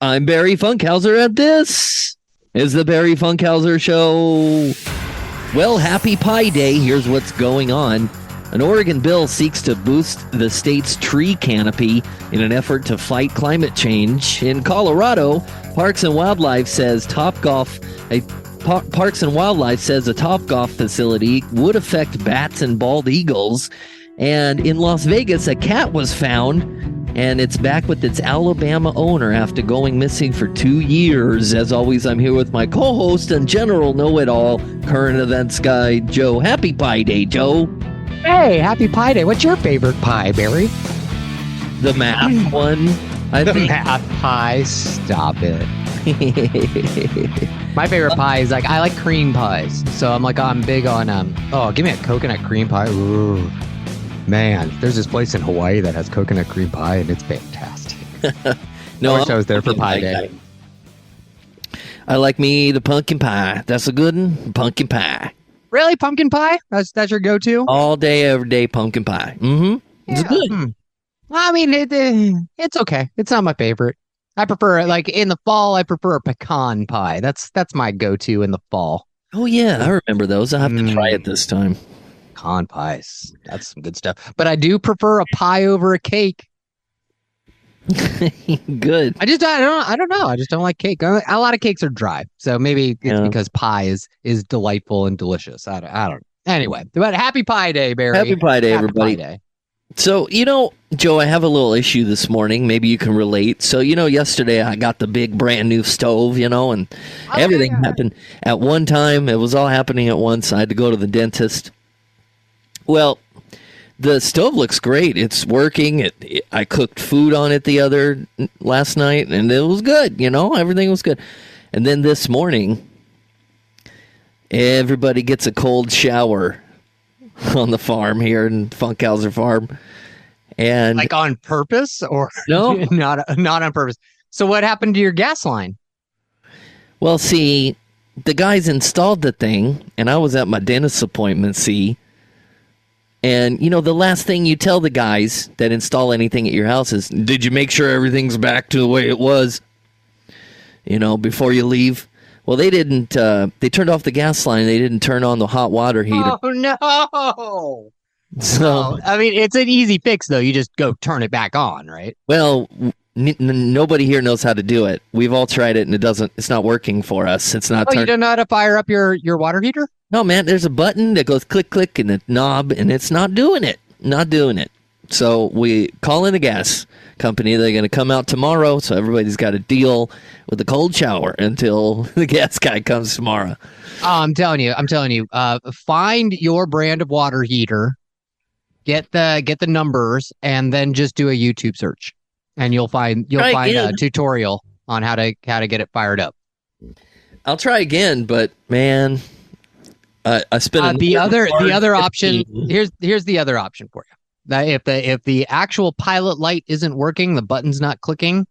I'm Barry Funkhauser, and this is the Barry Funkhauser Show. Well, happy Pi Day. Here's what's going on. An Oregon bill seeks to boost the state's tree canopy in an effort to fight climate change. In Colorado, Parks and Wildlife says a Topgolf facility would affect bats and bald eagles. And in Las Vegas, a cat was found, and it's back with its Alabama owner after going missing for 2 years. As always, I'm here with my co-host and general know-it-all, current events guy, Joe. Happy Pi Day, Joe. Hey, happy Pi Day. What's your favorite pie, Barry? The math one. Math pie. Stop it. My favorite pie is I like cream pies. So I'm big on give me a coconut cream pie. Ooh. Man, there's this place in Hawaii that has coconut cream pie, and it's fantastic. No, I wish I was there for Pi Day. I like me the pumpkin pie. That's a good one. Pumpkin pie. Really, pumpkin pie? That's your go-to? All day, every day, pumpkin pie. Mm-hmm. It's good. I mean, it's okay. It's not my favorite. I prefer in the fall. I prefer a pecan pie. That's my go-to in the fall. Oh yeah, I remember those. I have to try it this time. Pecan pies. That's some good stuff. But I do prefer a pie over a cake. Good. I don't know. I just don't like cake. A lot of cakes are dry, so maybe it's because pie is delightful and delicious. I don't. Anyway, but happy Pi Day, Barry. Happy Pi Day, everybody. Pi Day. So, Joe, I have a little issue this morning. Maybe you can relate. So, yesterday I got the big brand new stove, and everything happened at one time. It was all happening at once. I had to go to the dentist. Well, the stove looks great. It's working. I cooked food on it last night, and it was good. Everything was good. And then this morning, everybody gets a cold shower on the farm here in Funkhauser Farm. And on purpose or no, not on purpose. So what happened to your gas line? Well, see, the guys installed the thing, and I was at my dentist appointment, and, the last thing you tell the guys that install anything at your house is, did you make sure everything's back to the way it was, before you leave? Well, they didn't. They turned off the gas line. They didn't turn on the hot water heater. Oh, no. So, I mean, it's an easy fix, though. You just go turn it back on, right? Well, nobody here knows how to do it. We've all tried it, and it's not working for us. It's not. You don't know how to fire up your water heater? No, man, there's a button that goes click, click, and a knob, and it's not doing it. Not doing it. So we call in the gas company. They're going to come out tomorrow, so everybody's got to deal with the cold shower until the gas guy comes tomorrow. Oh, I'm telling you. Find your brand of water heater, get the numbers, and then just do a YouTube search, and you'll find a tutorial on how to get it fired up. I'll try again, but man. I spent the other option. Here's the other option for you. That if the actual pilot light isn't working, the button's not clicking,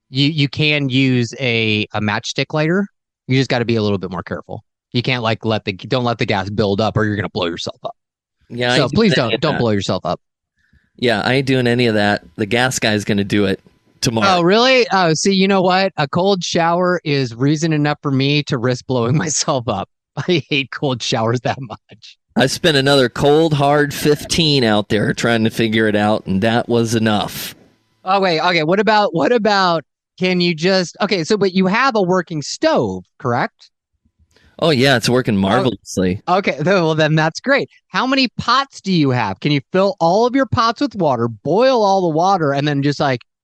you can use a matchstick lighter. You just got to be a little bit more careful. You can't don't let the gas build up, or you're gonna blow yourself up. Yeah. So please don't blow yourself up. Yeah, I ain't doing any of that. The gas guy's gonna do it tomorrow. Oh, really? Oh, see, you know what? A cold shower is reason enough for me to risk blowing myself up. I hate cold showers that much. I spent another cold, hard 15 out there trying to figure it out, and that was enough. Oh, wait. Okay. What about, can you just, okay, so, but you have a working stove, correct? Oh, yeah, it's working marvelously. Okay. Well, then that's great. How many pots do you have? Can you fill all of your pots with water, boil all the water, and then just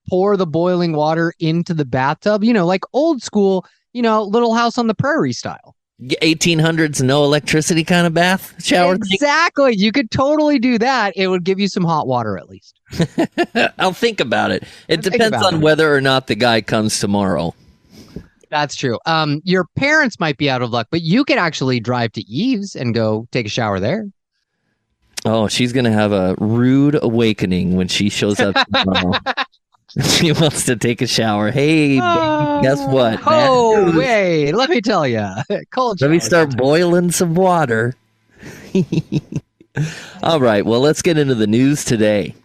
pour the boiling water into the bathtub? Like old school, Little House on the Prairie style. 1800s, no electricity kind of bath shower. Exactly. You could totally do that. It would give you some hot water at least. I'll think about it. It depends on whether or not the guy comes tomorrow. That's true. Your parents might be out of luck, but you could actually drive to Eve's and go take a shower there. Oh, she's going to have a rude awakening when she shows up tomorrow. She wants to take a shower. Hey, guess what? Oh, wait. Let me tell you. Cold shower. Let me start boiling some water. All right. Well, let's get into the news today.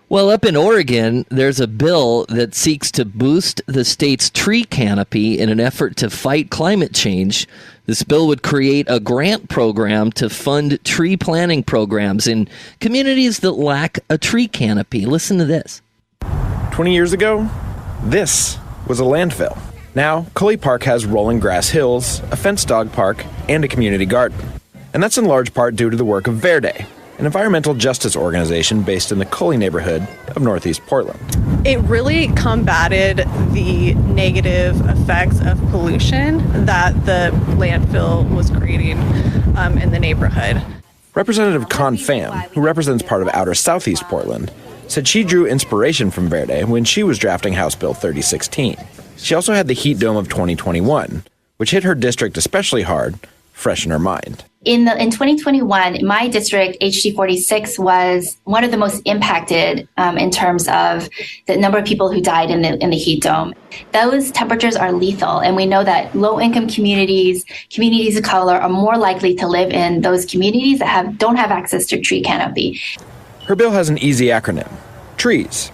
Well, up in Oregon, there's a bill that seeks to boost the state's tree canopy in an effort to fight climate change. This bill would create a grant program to fund tree planting programs in communities that lack a tree canopy. Listen to this. 20 years ago, this was a landfill. Now, Cully Park has rolling grass hills, a fenced dog park, and a community garden. And that's in large part due to the work of Verde, an environmental justice organization based in the Cully neighborhood of Northeast Portland. It really combated the negative effects of pollution that the landfill was creating in the neighborhood. Representative Con Pham, who represents part of outer Southeast Portland, said she drew inspiration from Verde when she was drafting House Bill 3016. She also had the heat dome of 2021, which hit her district especially hard, fresh in her mind. In 2021, my district, HD46, was one of the most impacted in terms of the number of people who died in the heat dome. Those temperatures are lethal, and we know that low-income communities, communities of color, are more likely to live in those communities that don't have access to tree canopy. Her bill has an easy acronym, TREES,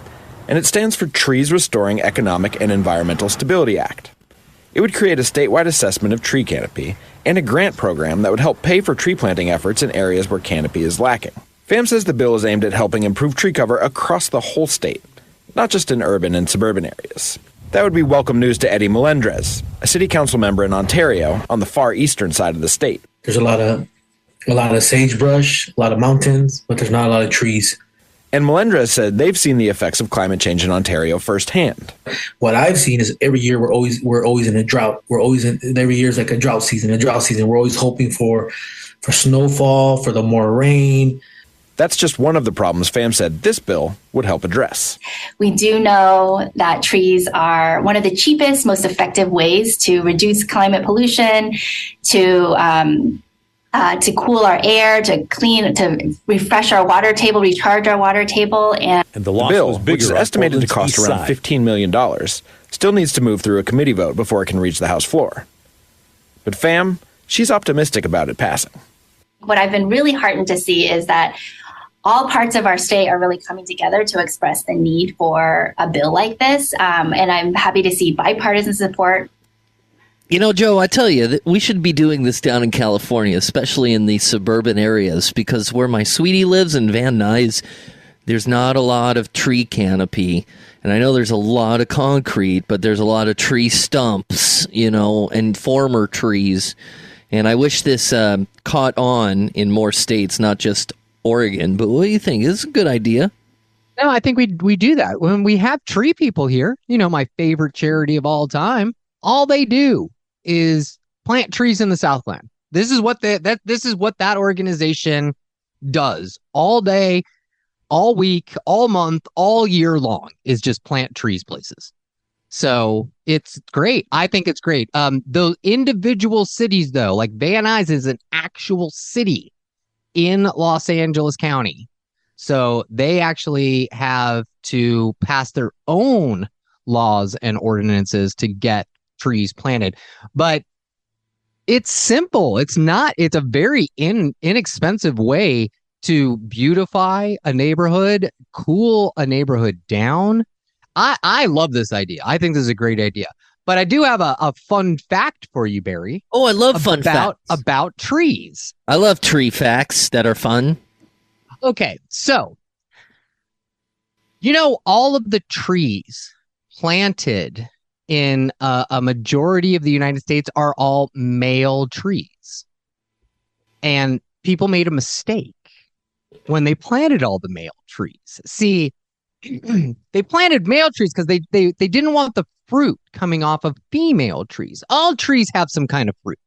and it stands for Trees Restoring Economic and Environmental Stability Act. It would create a statewide assessment of tree canopy and a grant program that would help pay for tree planting efforts in areas where canopy is lacking. Pham says the bill is aimed at helping improve tree cover across the whole state, not just in urban and suburban areas. That would be welcome news to Eddie Melendrez, a city council member in Ontario on the far eastern side of the state. There's a lot of sagebrush, a lot of mountains, but there's not a lot of trees. And Melendrez said they've seen the effects of climate change in Ontario firsthand. What I've seen is every year we're always in a drought. Every year is like a drought season. We're always hoping for snowfall, for the more rain. That's just one of the problems Pham said this bill would help address. We do know that trees are one of the cheapest, most effective ways to reduce climate pollution, to cool our air, to refresh our water table, recharge our water table. And the bill, which is estimated to cost around $15 million, still needs to move through a committee vote before it can reach the House floor. But Pham, she's optimistic about it passing. What I've been really heartened to see is that all parts of our state are really coming together to express the need for a bill like this. And I'm happy to see bipartisan support. You know, Joe, I tell you that we should be doing this down in California, especially in the suburban areas, because where my sweetie lives in Van Nuys, there's not a lot of tree canopy. And I know there's a lot of concrete, but there's a lot of tree stumps, and former trees. And I wish this caught on in more states, not just Oregon. But what do you think? This is a good idea. No, I think we do that. When we have tree people here, my favorite charity of all time, all they do is plant trees in the Southland. This is what that organization does all day, all week, all month, all year long, is just plant trees places. So it's great. I think it's great. Those individual cities, though, like Van Nuys is an actual city in Los Angeles County. So they actually have to pass their own laws and ordinances to get trees planted. But it's simple. It's a very inexpensive way to beautify a neighborhood, cool a neighborhood down. I love this idea. I think this is a great idea. But I do have a fun fact for you, Barry. Oh, I love fun facts. About trees. I love tree facts that are fun. Okay, so, all of the trees planted in a majority of the United States are all male trees. And people made a mistake when they planted all the male trees. See, they planted male trees because they didn't want the fruit coming off of female trees. All trees have some kind of fruit.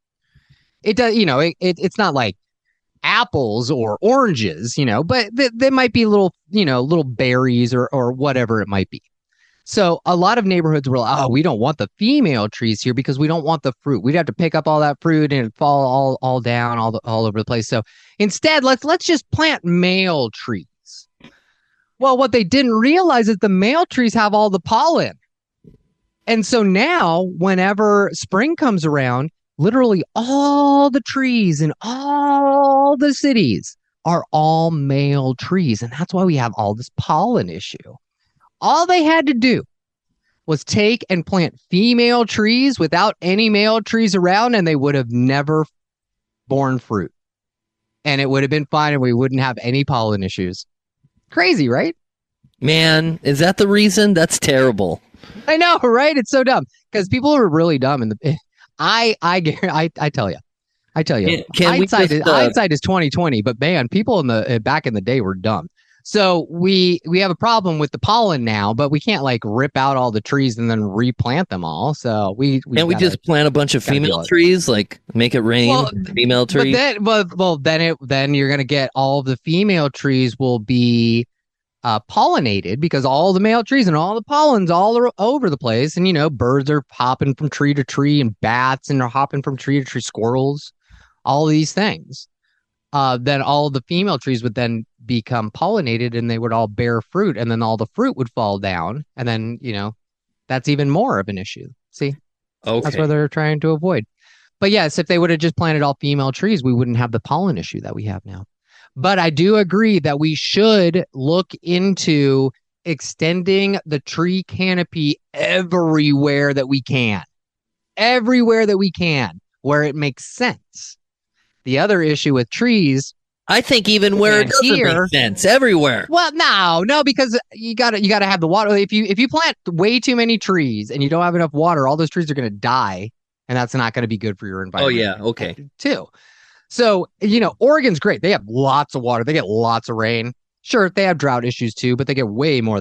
It does, it's not like apples or oranges, but they might be little berries or whatever it might be. So a lot of neighborhoods were like, oh, we don't want the female trees here because we don't want the fruit. We'd have to pick up all that fruit and it'd fall all down all over the place. So instead, let's just plant male trees. Well, what they didn't realize is the male trees have all the pollen. And so now, whenever spring comes around, literally all the trees in all the cities are all male trees. And that's why we have all this pollen issue. All they had to do was take and plant female trees without any male trees around, and they would have never borne fruit. And it would have been fine, and we wouldn't have any pollen issues. Crazy, right? Man, is that the reason? That's terrible. I know, right? It's so dumb because people are really dumb. I tell you, hindsight is 2020. But man, people back in the day were dumb. So we have a problem with the pollen now, but we can't like rip out all the trees and then replant them all. So we just plant a bunch of female trees, like make it rain. Female trees. Then you're gonna get all of the female trees will be pollinated because all the male trees and all the pollen's all over the place, and birds are hopping from tree to tree, and bats and are hopping from tree to tree, squirrels, all these things. Then all the female trees would then become pollinated and they would all bear fruit, and then all the fruit would fall down, and then that's even more of an issue. See, That's what they're trying to avoid. But yes, if they would have just planted all female trees, we wouldn't have the pollen issue that we have now. But I do agree that we should look into extending the tree canopy everywhere that we can, where it makes sense. The other issue with trees, I think, even where it doesn't make sense, everywhere. Well, no, because you gotta have the water. If you plant way too many trees and you don't have enough water, all those trees are gonna die, and that's not gonna be good for your environment. Oh yeah, okay. Too. So Oregon's great. They have lots of water. They get lots of rain. Sure, they have drought issues too, but they get way more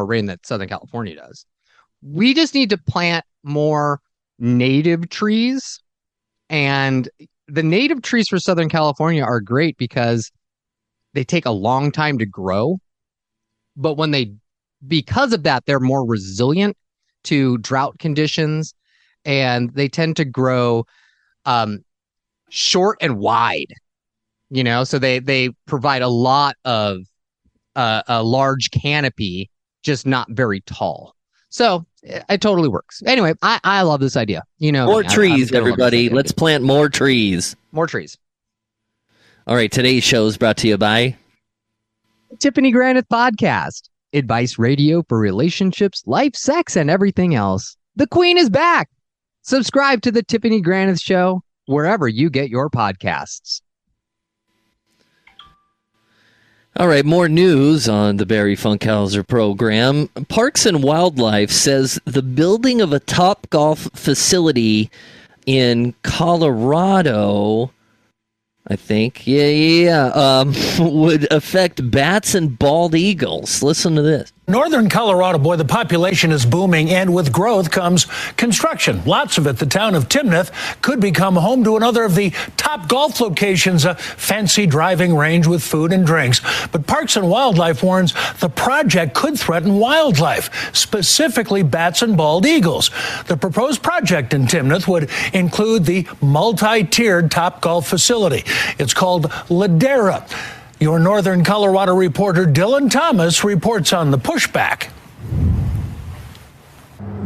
rain than Southern California does. We just need to plant more native trees, and the native trees for Southern California are great because they take a long time to grow. But because of that, they're more resilient to drought conditions, and they tend to grow short and wide, so they provide a lot of a large canopy, just not very tall. So it totally works. Anyway, I love this idea. More trees, everybody. Let's plant more trees. More trees. All right. Today's show is brought to you by Tiffany Granith Podcast. Advice radio for relationships, life, sex, and everything else. The Queen is back. Subscribe to the Tiffany Granith Show wherever you get your podcasts. All right, more news on the Barry Funkhauser program. Parks and Wildlife says the building of a Topgolf facility in Colorado, I think, would affect bats and bald eagles. Listen to this. Northern Colorado, boy, the population is booming, and with growth comes construction. Lots of it. The town of Timnath could become home to another of the top golf locations, a fancy driving range with food and drinks. But Parks and Wildlife warns the project could threaten wildlife, specifically bats and bald eagles. The proposed project in Timnath would include the multi-tiered Topgolf facility. It's called Ladera. Your Northern Colorado reporter Dylan Thomas reports on the pushback.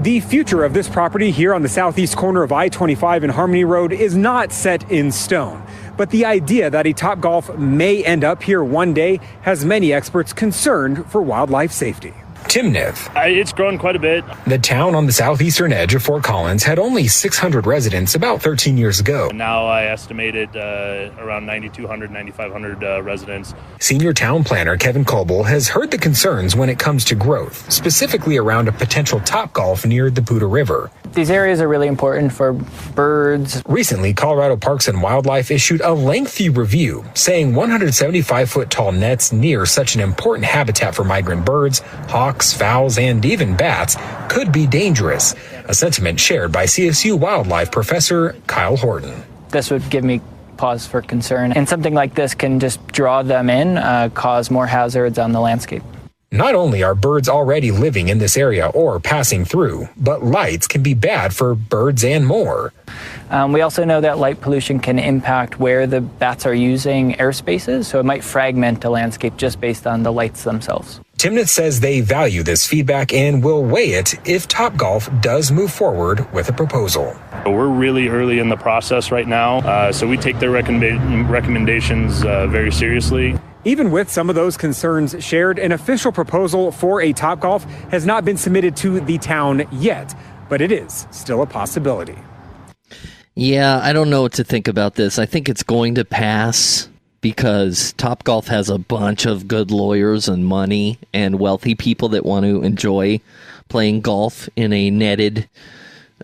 The future of this property here on the southeast corner of I-25 and Harmony Road is not set in stone. But the idea that a Topgolf may end up here one day has many experts concerned for wildlife safety. Timnath. It's grown quite a bit. The town on the southeastern edge of Fort Collins had only 600 residents about 13 years ago. Now I estimated around 9,200, 9,500 residents. Senior town planner Kevin Coble has heard the concerns when it comes to growth, specifically around a potential Topgolf near the Poudre River. These areas are really important for birds. Recently, Colorado Parks and Wildlife issued a lengthy review saying 175-foot tall nets near such an important habitat for migrant birds, hawks, fowls, and even bats could be dangerous, a sentiment shared by CSU wildlife professor Kyle Horton. This would give me pause for concern, and something like this can just draw them in, cause more hazards on the landscape. Not only are birds already living in this area or passing through, but lights can be bad for birds and more. We also know that light pollution can impact where the bats are using airspaces, so it might fragment the landscape just based on the lights themselves. Timnath says they value this feedback and will weigh it if Topgolf does move forward with a proposal. We're really early in the process right now, so we take their recommendations very seriously. Even with some of those concerns shared, an official proposal for a Topgolf has not been submitted to the town yet, but it is still a possibility. Yeah, I don't know what to think about this. I think it's going to pass because Topgolf has a bunch of good lawyers and money and wealthy people that want to enjoy playing golf in a netted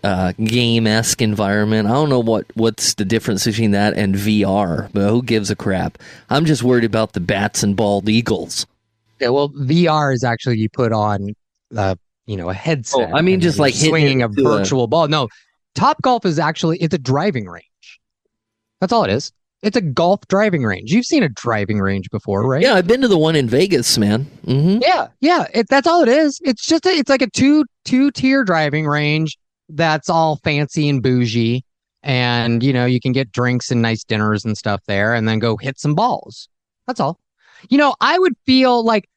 game-esque environment. I don't know what's the difference between that and VR, but who gives a crap? I'm just worried about the bats and bald eagles. Yeah, well, VR is actually you put on, a headset. Oh, I mean, just like swinging a virtual ball. No, Topgolf is actually it's a driving range. That's all it is. It's a golf driving range. You've seen a driving range before, right? Yeah, I've been to the one in Vegas, man. Mm-hmm. Yeah. That's all it is. It's just it's like a two-tier driving range. That's all fancy and bougie, and you can get drinks and nice dinners and stuff there, and then go hit some balls. That's all. I would feel like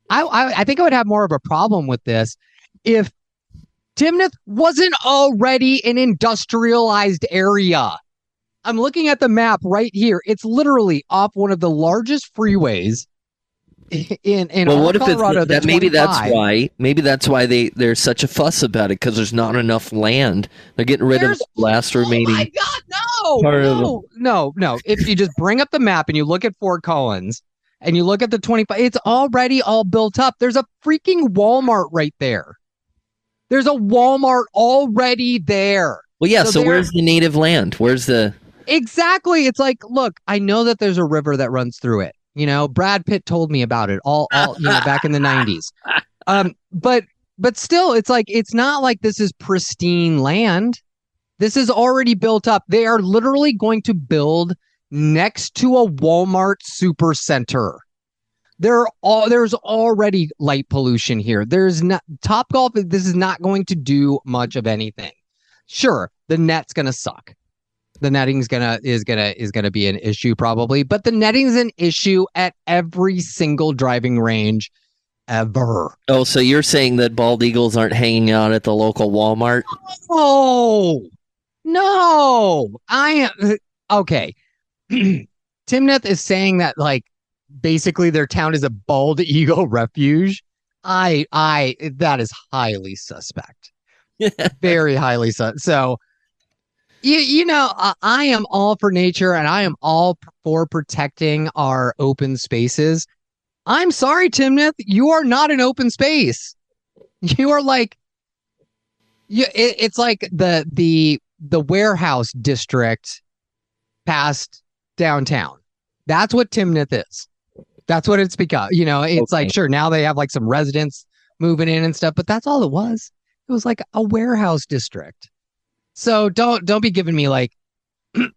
I think I would have more of a problem with this if Timnath wasn't already an industrialized area. I'm looking at the map right here. It's literally off one of the largest freeways in well, what if Colorado. It's, maybe that's why there's such a fuss about it, because there's not enough land. They're getting rid of the last remaining. Oh my God, no! If you just bring up the map and you look at Fort Collins and you look at the 25, it's already all built up. There's a freaking Walmart right there. There's a Walmart already there. Well, yeah. So where's the native land? Where's the? Exactly. It's like, look, I know that there's a river that runs through it. Brad Pitt told me about it all back in the 90s. But still, it's like, it's not like this is pristine land. This is already built up. They are literally going to build next to a Walmart super center. There's already light pollution here. There's not Topgolf. This is not going to do much of anything. Sure, the net's going to suck. The netting is gonna be an issue probably, but the netting is an issue at every single driving range ever. Oh, so you're saying that bald eagles aren't hanging out at the local Walmart? No, I am okay. Timnath is saying that like basically their town is a bald eagle refuge. That is highly suspect. Very highly suspect. So. I am all for nature and I am all for protecting our open spaces. I'm sorry, Timnath, you are not an open space. You are like, it's like the warehouse district past downtown. That's what Timnath is. That's what it's become. It's like, sure, now they have like some residents moving in and stuff, but that's all it was. It was like a warehouse district. So don't be giving me like this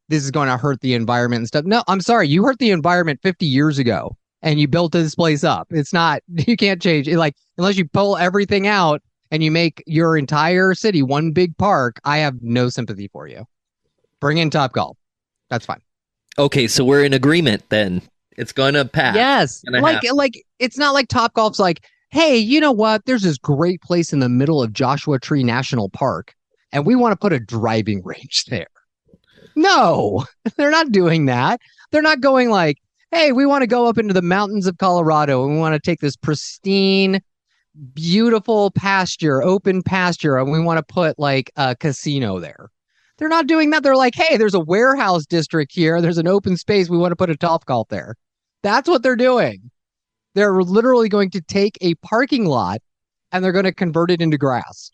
is going to hurt the environment and stuff. No, I'm sorry. You hurt the environment 50 years ago and you built this place up. It's not, you can't change it. Like, unless you pull everything out and you make your entire city one big park, I have no sympathy for you. Bring in Topgolf. That's fine. Okay, so we're in agreement then. It's going to pass. Yes. Like it's not like Topgolf's like, hey, you know what? There's this great place in the middle of Joshua Tree National Park, and we want to put a driving range there. No, they're not doing that. They're not going like, hey, we want to go up into the mountains of Colorado, and we want to take this pristine, beautiful pasture, open pasture, and we want to put like a casino there. They're not doing that. They're like, hey, there's a warehouse district here. There's an open space. We want to put a Topgolf there. That's what they're doing. They're literally going to take a parking lot and they're going to convert it into grass.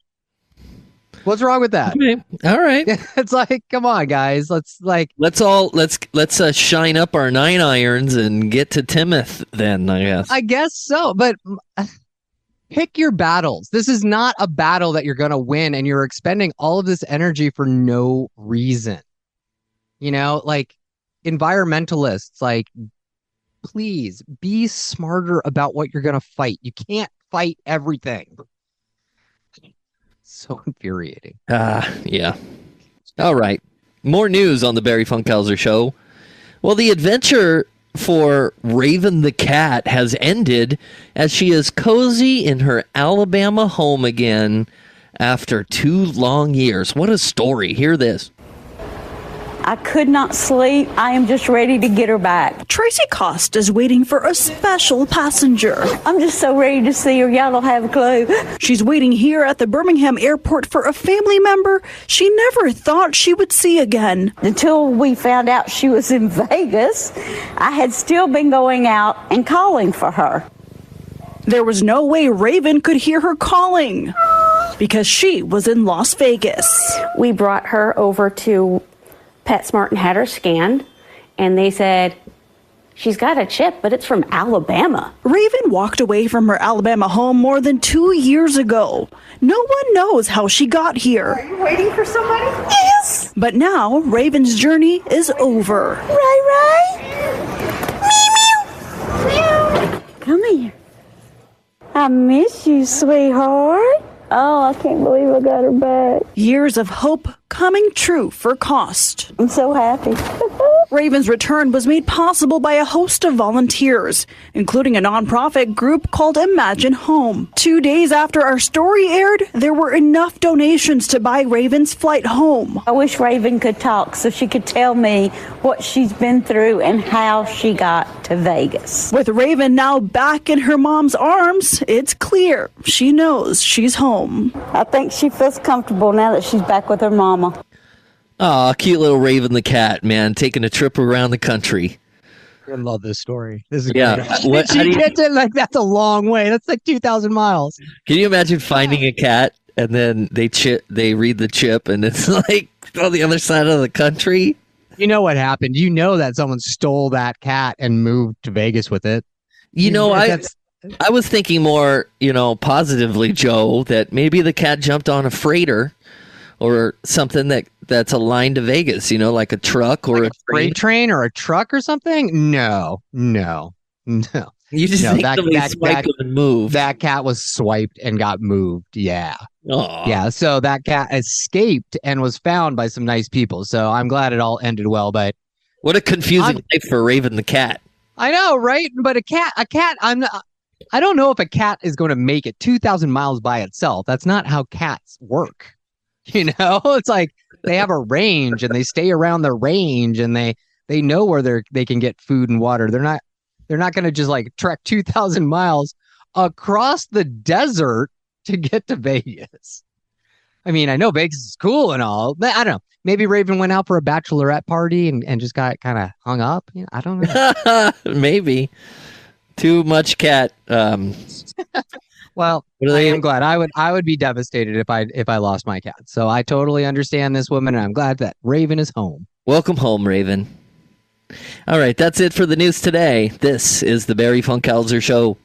What's wrong with that? Okay. All right. It's like, come on, guys. Let's shine up our 9 irons and get to Timnath then, I guess. I guess so, but pick your battles. This is not a battle that you're going to win, and you're expending all of this energy for no reason. Like environmentalists, like, please be smarter about what you're going to fight. You can't fight everything. So infuriating. Yeah. All right. More news on the Barry Funkhauser Show. Well, the adventure for Raven the cat has ended as she is cozy in her Alabama home again after 2 long years. What a story. Hear this. I could not sleep. I am just ready to get her back. Tracy Cost is waiting for a special passenger. I'm just so ready to see her. Y'all don't have a clue. She's waiting here at the Birmingham airport for a family member she never thought she would see again. Until we found out she was in Vegas, I had still been going out and calling for her. There was no way Raven could hear her calling because she was in Las Vegas. We brought her over to PetSmart and had her scanned, and they said, she's got a chip, but it's from Alabama. Raven walked away from her Alabama home more than 2 years ago. No one knows how she got here. Are you waiting for somebody? Yes! But now, Raven's journey is over. Ray! Meow, meow. Come here. I miss you, sweetheart. Oh, I can't believe I got her back. Years of hope coming true for Cost. I'm so happy. Raven's return was made possible by a host of volunteers, including a nonprofit group called Imagine Home. 2 days after our story aired, there were enough donations to buy Raven's flight home. I wish Raven could talk so she could tell me what she's been through and how she got to Vegas. With Raven now back in her mom's arms, it's clear she knows she's home. I think she feels comfortable now that she's back with her mama. Aw, cute little Raven the cat, man, taking a trip around the country. I love this story. This is yeah. Great. That's a long way. That's like 2,000 miles. Can you imagine finding a cat and then they read the chip and it's like on the other side of the country? You know what happened? You know that someone stole that cat and moved to Vegas with it. I was thinking more, positively, Joe, that maybe the cat jumped on a freighter or something that's aligned to Vegas, like a truck or like a freight train or a truck or something. No. You just think somebody swiped and moved. That cat was swiped and got moved. Yeah. Aww. Yeah. So that cat escaped and was found by some nice people. So I'm glad it all ended well. But what a confusing life for Raven the cat. I know, right? But a cat. I don't know if a cat is going to make it 2,000 miles by itself. That's not how cats work. It's like they have a range and they stay around the range and they know where they can get food and water. They're not going to just like trek 2,000 miles across the desert to get to Vegas. I mean, I know Vegas is cool and all, but I don't know. Maybe Raven went out for a bachelorette party and just got kind of hung up. I don't know. Maybe too much cat. Well, I'm glad. I would be devastated if I lost my cat. So I totally understand this woman, and I'm glad that Raven is home. Welcome home, Raven. All right, that's it for the news today. This is the Barry Funkhauser Show.